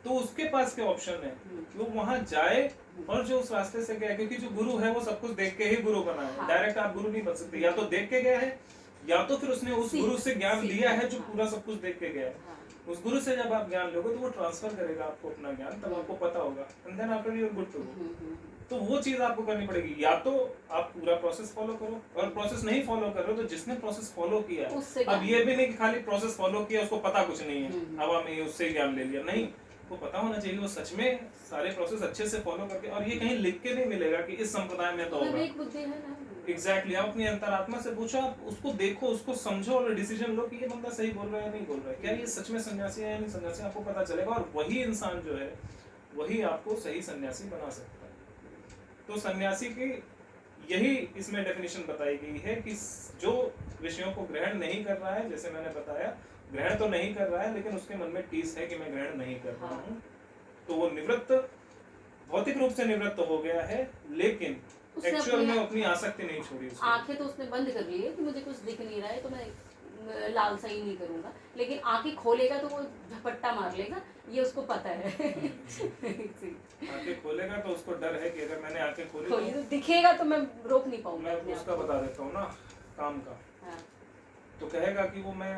तो उसके पास क्या ऑप्शन है, वो वहां जाए और जो उस रास्ते से गया, क्योंकि जो गुरु है वो सब कुछ देख के ही गुरु बना है। हाँ। डायरेक्ट आप गुरु नहीं बन सकते, या तो देख के गया है या तो फिर उसने उस गुरु से ज्ञान सीख लिया है जो हाँ। पूरा सब कुछ देख के गया है। हाँ। उस गुरु से जब आप ज्ञान लोगे तो वो ट्रांसफर करेगा आपको अपना ज्ञान, तब आपको पता होगा, and then after you are good to go. तो वो चीज आपको करनी पड़ेगी, या तो आप पूरा प्रोसेस फॉलो करो, और प्रोसेस नहीं फॉलो कर रहे हो तो जिसने प्रोसेस फॉलो किया, उससे अब ज्ञान ये भी नहीं कि खाली प्रोसेस फॉलो किया उसको पता कुछ नहीं है, हम्म। हवा में उससे ज्ञान ले लिया, नहीं, वो पता होना चाहिए वो सच में सारे प्रोसेस अच्छे से फॉलो करके, और ये कहीं लिख के नहीं मिलेगा कि इस संप्रदाय में तो होगा। विवेक बुद्धि है ना। एग्जैक्टली, आप अपनी अंतरात्मा से पूछो, आप उसको देखो, उसको समझो और डिसीजन लो कि ये बंदा सही बोल रहा है या नहीं बोल रहा है, क्या ये सच में सन्यासी है या नहीं सन्यासी, आपको पता चलेगा, और वही इंसान जो है वही आपको सही सन्यासी बना सकता है। तो सन्यासी की यही इसमें डेफिनेशन बताई गई है कि जो विषयों को ग्रहण नहीं कर रहा है, जैसे मैंने बताया, ग्रहण तो नहीं कर रहा है लेकिन उसके मन में टीस है कि मैं ग्रहण नहीं कर रहा हूँ, तो वो निवृत्त, भौतिक रूप से निवृत्त हो गया है, लेकिन एक्चुअल में अपनी आसक्ति नहीं छोड़ी उसने। आंखें तो उसने बंद कर ली है कि मुझे कुछ दिख नहीं रहा है तो मैं लालसा ही नहीं करूंगा, लेकिन आंखें खोलेगा तो वो झपट्टा मार लेगा, ये उसको पता है। आंखें खोलेगा तो उसको डर है कि अगर मैंने आंखें खोली तो दिखेगा तो मैं रोक नहीं पाऊंगा। मैं उसका बता देता हूँ ना काम का। हाँ। तो कहेगा कि वो मैं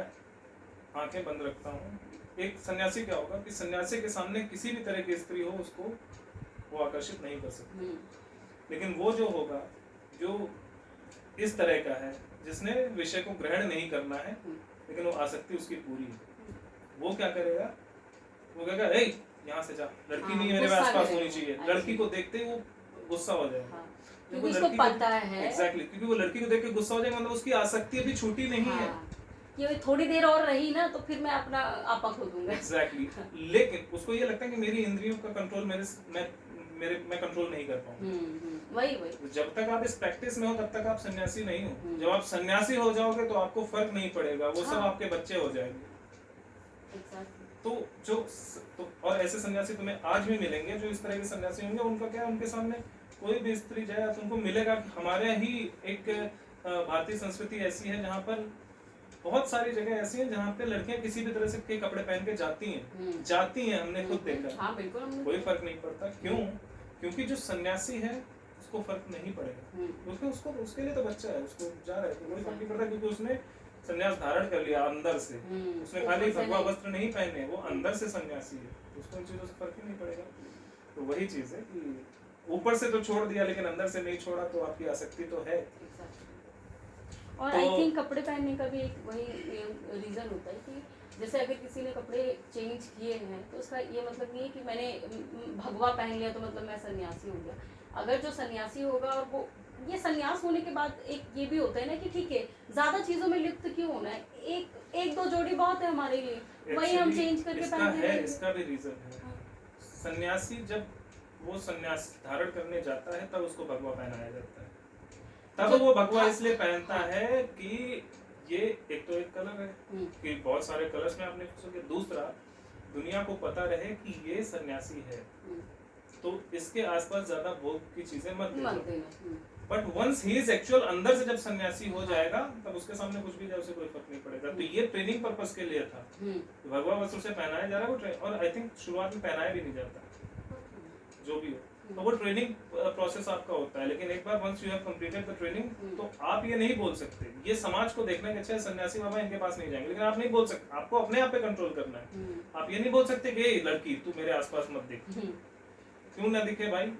आंखें बंद रखता हूँ। एक सन्यासी क्या होगा कि सन्यासी के सामने किसी भी तरह की स्त्री हो उसको वो आकर्षित नहीं कर सकती, लेकिन वो जो होगा जो इस तरह का है जिसने विषय को ग्रहण नहीं करना है लेकिन वो आसक्ति उसकी पूरी है, वो क्या करेगा, वो कहेगा ए यहाँ से जा, लड़की नहीं मेरे आसपास होनी चाहिए, लड़की को देखते ही वो गुस्सा हो जाएगा, क्योंकि उसको पता है। एग्जैक्टली, क्योंकि वो लड़की को देख के गुस्सा हो जाएगा, मतलब उसकी आसक्ति अभी छूटी नहीं है, ये थोड़ी देर और रही ना तो फिर मैं अपना आपा खो दूंगा। एग्जैक्टली, लेकिन उसको ये लगता है कि मेरी इंद्रियों का कंट्रोल मैं कंट्रोल नहीं कर पाऊंगा। वही जब तक आप इस प्रैक्टिस में हो तब तक आप सन्यासी नहीं हो, जब आप सन्यासी हो जाओगे तो आपको फर्क नहीं पड़ेगा, वो सब आपके बच्चे हो जाएंगे। तो और ऐसे सन्यासी तुम्हें आज भी मिलेंगे जो इस तरह के सन्यासी होंगे, उनका क्या, उनके सामने कोई भी स्त्री जाए तो उनको मिलेगा कि हमारे ही एक भारतीय संस्कृति ऐसी है जहाँ पर बहुत सारी जगह ऐसी हैं जहाँ पे लड़कियां किसी भी तरह से के कपड़े पहन के जाती हैं, हमने खुद देखा। हाँ, बिल्कुल, कोई फर्क नहीं पड़ता, क्यों? क्योंकि जो सन्यासी है उसको फर्क नहीं पड़ेगा, उसके लिए तो बच्चा है, उसको जा रहा है तो कोई फर्क नहीं पड़ता, क्योंकि उसने सन्यास धारण कर लिया अंदर से, उसने खाली भगवा वस्त्र नहीं पहने, वो अंदर से सन्यासी है, उसको इन चीजों से फर्क ही नहीं पड़ेगा। तो वही चीज है कि ऊपर से तो छोड़ दिया लेकिन अंदर से नहीं छोड़ा, तो आपकी आसक्ति तो है। और आई थिंक कपड़े पहनने का भी एक वही रीज़न होता है कि जैसे अगर किसी ने कपड़े चेंज किए हैं तो उसका ये मतलब नहीं है कि मैंने भगवा पहन लिया तो मतलब मैं सन्यासी हो गया। अगर जो सन्यासी होगा, और वो ये सन्यास होने के बाद एक ये भी होता है ना कि ठीक है, ज़्यादा चीज़ों में लिप्त क्यों होना है, एक दो जोड़ी बहुत है हमारे लिए, वही हम चेंज करके पहनते हैं। इसका भी रीज़न है, सन्यासी जब वो सन्यास धारण करने जाता है तब उसको भगवा पहनाया जाता है, तब वो भगवा इसलिए पहनता है कि ये एक तो एक कलर है कि बहुत सारे कलर्स में आपने सोचे, दूसरा दुनिया को पता रहे कि ये सन्यासी है, तो इसके आसपास ज्यादा भोग की चीजें मत देना। But once he is actual अंदर से जब सन्यासी हो जाएगा तब उसके सामने कुछ भी जाए उसे कोई फर्क नहीं पड़ेगा। तो ये ट्रेनिंग पर्पस के लिए था, भगवा वस्त्र से पहनाया जा रहा है वो, और आई थिंक शुरुआत में पहनाया भी नहीं जाता जो भी हो, तो वो ट्रेनिंग प्रोसेस आपका होता है। लेकिन एक बार once you have completed the training, तो आप ये नहीं बोल सकते, ये समाज को देखना कि अच्छा सन्यासी बाबा इनके पास नहीं जाएंगे, लेकिन आप नहीं बोल सकते, आपको अपने आप पे कंट्रोल करना है। आप ये नहीं बोल सकते कि लड़की तू मेरे आसपास मत दिख, क्यों ना दिखे भाई,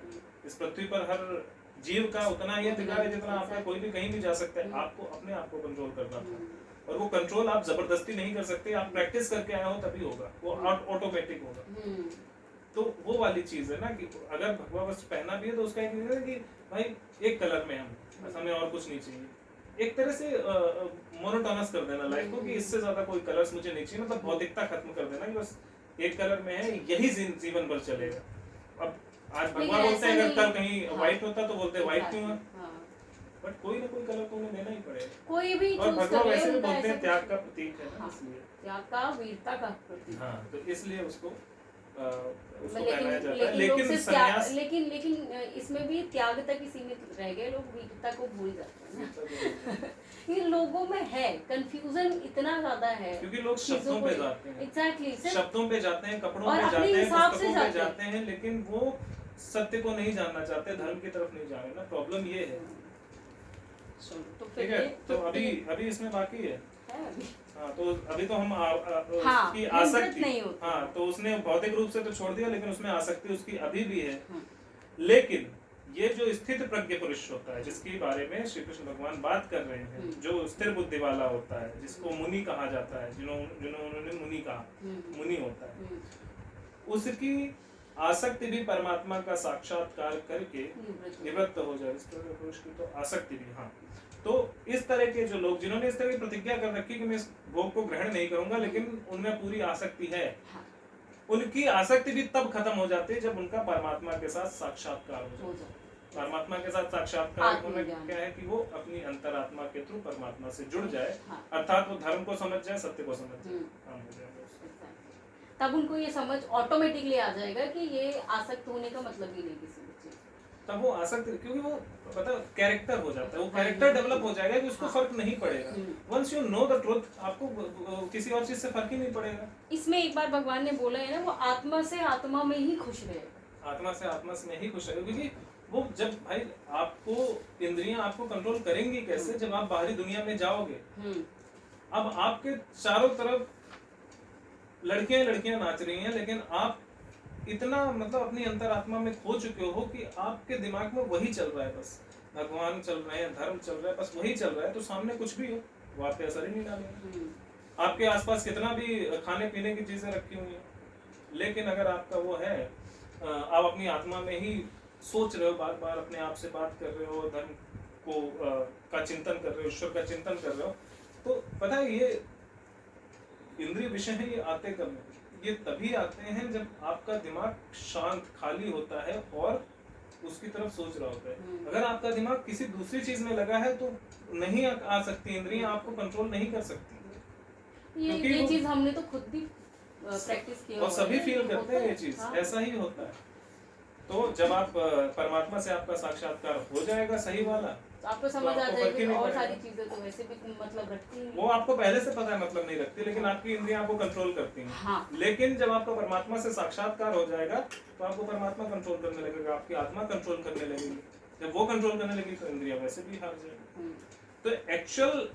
इस पृथ्वी पर हर जीव का उतना ही अधिकार है जितना आपका, कोई भी कहीं भी जा सकता है, आपको अपने आप को कंट्रोल करना था। और वो कंट्रोल आप जबरदस्ती नहीं कर सकते, आप प्रैक्टिस करके आए हो तभी होगा, वो ऑटोमेटिक होगा। तो वो वाली चीज है ना कि अगर भगवा वस्त्र पहना भी है तो उसका एक है कि भाई एक कलर में हम, बस हमें और कुछ नहीं चाहिए, एक तरह से मोनोटोनस कर देना लाइफ को कि इससे ज्यादा कोई कलर्स मुझे नहीं चाहिए, मतलब भौतिकता खत्म कर देना कि बस एक कलर में है, यही जीवन भर चलेगा। अब आज भगवान बोलते हैं अगर कल कहीं व्हाइट होता तो बोलते व्हाइट क्यों है, बट कोई ना कोई कलर तो उन्हें देना ही पड़ेगा, कोई भी और चूज भगवान कर ले वैसे भी उनका बोलते हैं ऐसा त्याग का प्रतीक है ना, हाँ, इसलिए त्याग का, वीरता का प्रतीक। हाँ, तो इसलिए उसको लेकिन पहनाया जाता है। लेकिन लोग लेकिन सिर्फ संन्यास लेकिन इसमें भी त्याग तक ही सीमित रह गए लोग, वीरता को भूल जाते हैं। ये लोगों में है, कंफ्यूजन इतना ज्यादा है क्योंकि लोग शब्दों पे जाते हैं, एग्जैक्टली शब्दों पे जाते हैं, कपड़ों और पे अपने जाते हैं, हिसाब से पुस्तकों पे जाते जाते हैं, लेकिन वो सत्य को नहीं जानना चाहते, धर्म की तरफ नहीं जा रहे ना, प्रॉब्लम ये है। तो ठीक फिर है, ये तो अभी इसमें बाकी है। अभी हाँ, तो अभी तो हम हाँ, उसकी निवृत्त आसक्ति, नहीं होती। हाँ, तो उसने भौतिक रूप से तो छोड़ दिया, लेकिन उसमें आसक्ति उसकी अभी भी है। हाँ। लेकिन ये जो स्थित प्रज्ञ पुरुष होता है, जिसके बारे में श्री कृष्ण भगवान बात कर रहे हैं, जो स्थिर बुद्धि वाला होता है, जिसको मुनि कहा जाता है, जिन्होंने मुनि कहा, मुनि होता है, उसकी आसक्ति भी परमात्मा का साक्षात्कार करके निवृत्त हो जाए। स्थिर पुरुष की तो आसक्ति भी, हाँ, तो इस तरह के जो लोग जिन्होंने इस तरह की प्रतिज्ञा कर रखी कि मैं इस भोग को ग्रहण नहीं करूंगा, लेकिन उनमें पूरी आसक्ति है, उनकी आसक्ति भी तब खत्म हो जाती है जब उनका परमात्मा के साथ साक्षात्कार हो जाए। परमात्मा के साथ साक्षात्कार होने क्या है कि वो अपनी अंतरात्मा के थ्रू परमात्मा से जुड़ जाए, अर्थात वो धर्म को समझ जाए, सत्य को समझ जाए, काम हो जाएगा। तब उनको ये समझ ऑटोमेटिकली आ जाएगा कि ये आसक्त होने का मतलब ही नहीं किसी भी चीज, तब वो आसक्त, क्योंकि वो पता कैरेक्टर हो जाता है, वो कैरेक्टर डेवलप हो जाएगा कि उसको फर्क नहीं पड़ेगा। Once you know the truth, आपको किसी और चीज से फर्क ही नहीं पड़ेगा। इसमें एक बार भगवान ने बोला है ना, वो आत्मा से आत्मा में ही खुश रहेगा, आत्मा से आत्मा में ही खुश रहेगा, क्योंकि वो जब भाई आपको इंद्रियां आपको कंट्रोल करेंगी कैसे, जब आप बाहरी दुनिया में जाओगे। अब आपके चारों तरफ लड़कियां नाच रही हैं, लेकिन आप इतना मतलब अपनी अंतरात्मा में खो चुके हो कि आपके दिमाग में वही चल रहा है, बस भगवान चल रहे हैं, धर्म चल रहा है, बस वही चल रहा है, तो सामने कुछ भी हो वो आप पे असर ही नहीं डालेगा। आपके आसपास कितना भी खाने पीने की चीजें रखी हुई हैं, लेकिन अगर आपका वो है, आप अपनी आत्मा में ही सोच रहे हो, बार बार अपने आप से बात कर रहे हो, धर्म को का चिंतन कर रहे हो, ईश्वर का चिंतन कर रहे हो, तो पता है ये इंद्रिय विषय है, ये आते कब हैं? ये तभी आते हैं जब आपका दिमाग शांत खाली होता है और उसकी तरफ सोच रहा होता है। अगर आपका दिमाग किसी दूसरी चीज में लगा है तो नहीं आ सकती इंद्रियां, आपको कंट्रोल नहीं कर सकती। ये चीज हमने तो खुद भी प्रैक्टिस की और सभी फील करते हैं ये चीज, ऐसा ही होता है। तो जब आप परमात्मा से आपका साक्षात्कार हो जाएगा सही वाला, तो आपको समझ आ जाएगी, और सारी चीजें तो वैसे भी मतलब रखती हैं, वो आपको पहले से पता है मतलब नहीं रखती, लेकिन आपकी इंद्रियां आपको कंट्रोल करती हैं। हाँ। लेकिन जब आपका परमात्मा से साक्षात्कार हो जाएगा तो आपको परमात्मा कंट्रोल करने लगेगा, आपकी आत्मा कंट्रोल करने लगेगी। जब वो कंट्रोल करने लगेगी तो इंद्रियां वैसे भी हार जाएगी। तो एक्चुअल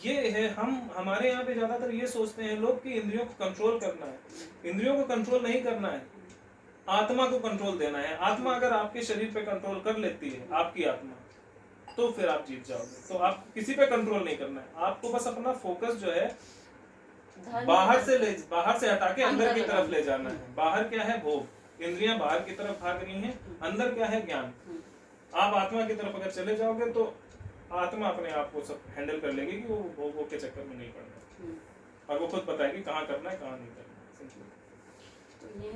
ये है, हमारे यहाँ पे ज्यादातर ये सोचते हैं लोग कि इंद्रियों को कंट्रोल करना है। इंद्रियों को कंट्रोल नहीं करना है, आत्मा को कंट्रोल देना है। आत्मा अगर आपके शरीर पे कंट्रोल कर लेती है, आपकी आत्मा, तो फिर आप जीत जाओगे। तो आप किसी पे कंट्रोल नहीं करना है, आपको बस अपना फोकस जो है बाहर से हटा के अंदर की तरफ ले जाना है। बाहर क्या है? भोग, इंद्रियां बाहर की तरफ भाग रही हैं, अंदर क्या है? ज्ञान। आप आत्मा की तरफ अगर चले जाओगे तो आत्मा अपने आप को सब हैंडल कर लेगी कि वो भोगों के चक्कर में नहीं पड़ना, और वो खुद पता है कि कहाँ करना है कहाँ नहीं करना। तो ये